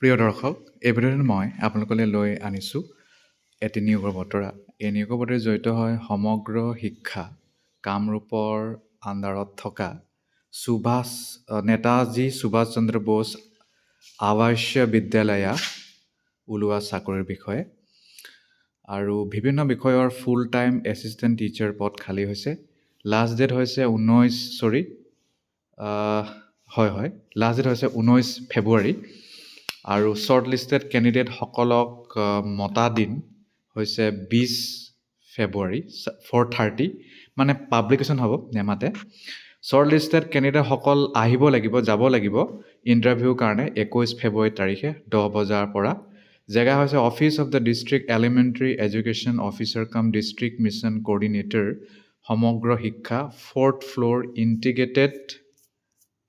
প্ৰিয় দৰ্শক, এই ভিডিঅ'টোত মই আপোনালোকলৈ লৈ আনিছোঁ এটি নিয়োগৰ বতৰা। এই নিয়োগৰ বতৰাত জড়িত হয় সমগ্ৰ শিক্ষা কামৰূপৰ আণ্ডাৰত থকা নেতাজী সুভাষ চন্দ্ৰ বোস আৱাসীয় বিদ্যালয়া ওলোৱা চাকৰিৰ বিষয়ে আৰু বিভিন্ন বিষয়ৰ ফুল টাইম এছিষ্টেণ্ট টিচাৰ পদ খালী হৈছে। লাষ্ট ডেট হৈছে 19 ফেব্ৰুৱাৰী আৰু শ্বৰ্ট লিষ্টেড কেণ্ডিডেটসকলক মতা দিন হৈছে 20 ফেব্ৰুৱাৰী 4:30 মানে পাব্লিকেশ্যন হ'ব নেমাতে। শ্বৰ্ট লিষ্টেড কেণ্ডিডেটসকল যাব লাগিব ইণ্টাৰভিউৰ কাৰণে 21 ফেব্ৰুৱাৰী তাৰিখে 10 বজাৰ পৰা। জেগা হৈছে office of the district elementary education officer কাম ডিষ্ট্ৰিক্ট মিছন কোঅৰ্ডিনেটৰ সমগ্ৰ শিক্ষা 4th ফ্ল'ৰ ইণ্টিগ্ৰেটেড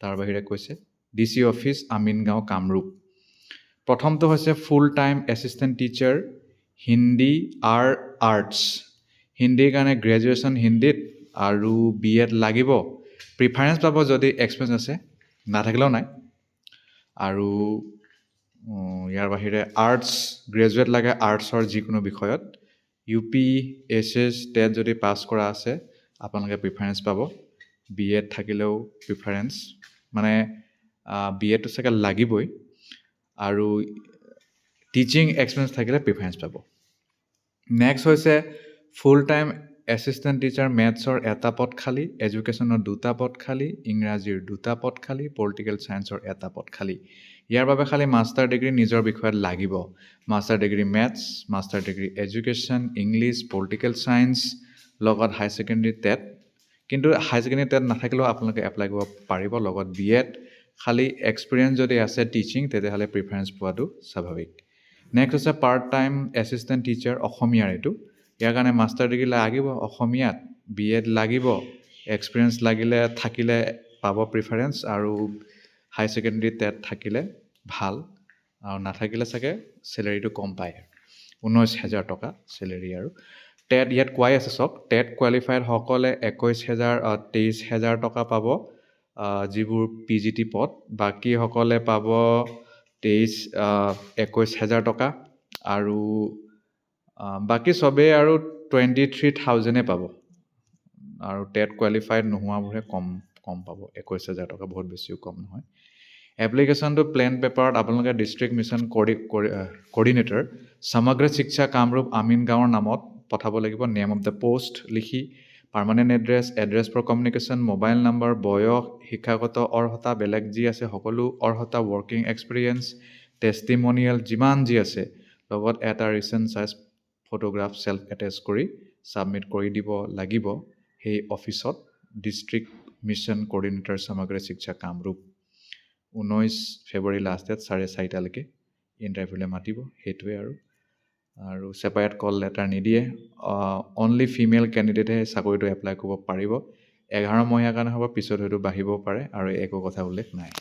তাৰ বাহিৰে কৈছে DC অফিচ আমিনগাঁও কামৰূপ। প্ৰথমটো হৈছে full time assistant teacher Hindi arts. হিন্দীৰ কাৰণে গ্ৰেজুৱেশ্যন হিন্দীত আৰু BEd লাগিব। প্ৰিফাৰেঞ্চ পাব যদি এক্সপিৰিয়েঞ্চ আছে, নাথাকিলেও নাই। আৰু ইয়াৰ বাহিৰে আৰ্টছ গ্ৰেজুৱেট লাগে আৰ্টছৰ যিকোনো বিষয়ত। UPSS টেট যদি পাছ কৰা আছে আপোনালোকে প্ৰিফাৰেঞ্চ পাব। BEd থাকিলেও প্ৰিফাৰেঞ্চ মানে BEdটো চাগে লাগিবই আৰু টিচিং এক্সপিৰিয়েঞ্চ থাকিলে প্ৰিফাৰেঞ্চ পাব। নেক্সট হৈছে ফুল টাইম এছিষ্টেণ্ট টিচাৰ মেথছৰ 1টা পদ খালী, এডুকেশ্যনৰ 2টা পদ খালী, ইংৰাজীৰ 2টা পদ খালী, পলিটিকেল ছায়েন্সৰ 1টা পদ খালী। ইয়াৰ বাবে খালী মাষ্টাৰ ডিগ্ৰী নিজৰ বিষয়ত লাগিব। Master degree maths, master degree education, English, political science লগত হায়াৰ ছেকেণ্ডেৰী টেট। কিন্তু হায়াৰ ছেকেণ্ডেৰী টেট নাথাকিলেও আপোনালোকে এপ্লাই কৰিব পাৰিব লগত BEd। খালী এক্সপিৰিয়েঞ্চ যদি আছে টিচিং তেতিয়াহ'লে প্ৰিফাৰেঞ্চ পোৱাটো স্বাভাৱিক। নেক্সট হৈছে পাৰ্ট টাইম এছিষ্টেণ্ট টিচাৰ অসমীয়াৰ এইটো। ইয়াৰ কাৰণে মাষ্টাৰ ডিগ্ৰী লাগিব অসমীয়াত, BEd লাগিব, এক্সপিৰিয়েঞ্চ থাকিলে পাব প্ৰিফাৰেঞ্চ আৰু হায়াৰ ছেকেণ্ডেৰী টেট থাকিলে ভাল আৰু নাথাকিলে চাগে চেলেৰিটো কম পায়। 19,000 টকা চেলেৰি আৰু টেট ইয়াত কোৱাই আছে চাওক। টেট কোৱালিফাইডসকলে 23,000 টকা পাব যিবোৰ PGT পদ। বাকীসকলে পাব 21,000 টকা আৰু বাকী চবেই আৰু 23,000 পাব আৰু টেট কোৱালিফাইড নোহোৱাবোৰে কম পাব 21,000 টকা, বহুত বেছিও কম নহয়। এপ্লিকেশ্যনটো প্লেন পেপাৰত আপোনালোকে ডিষ্ট্ৰিক্ট মিছন কোঅৰ্ডিনেটৰ সমগ্ৰ শিক্ষা কামৰূপ আমিনগাঁৱৰ নামত পঠাব লাগিব। নেম অফ দ্য পোষ্ট লিখি permanent address for communication, mobile number, বয়স, শিক্ষাগত অৰ্হতা বেলেগ যি আছে সকলো অৰ্হতা, ৱৰ্কিং এক্সপিৰিয়েঞ্চ, টেষ্টিমনিয়েল যিমান যি আছে লগত এটা recent size photograph self attach কৰি ছাবমিট কৰি দিব লাগিব সেই অফিচত। ডিষ্ট্ৰিক্ট মিছন কোঅৰ্ডিনেটৰ সমগ্ৰ শিক্ষা কামৰূপ। 19 ফেব্ৰুৱাৰী লাষ্ট ডেট 4:30 ইণ্টাৰভিউলৈ মাতিব। সেইটোৱে আৰু ছেপাৰেট কল লেটাৰ নিদিয়ে। অনলি ফিমেল কেণ্ডিডেটহে চাকৰিটো এপ্লাই কৰিব পাৰিব। 11 মহীয়াৰ কাৰণে হ'ব, পিছত হয়তো বাঢ়িবও পাৰে আৰু একো কথা উল্লেখ নাই।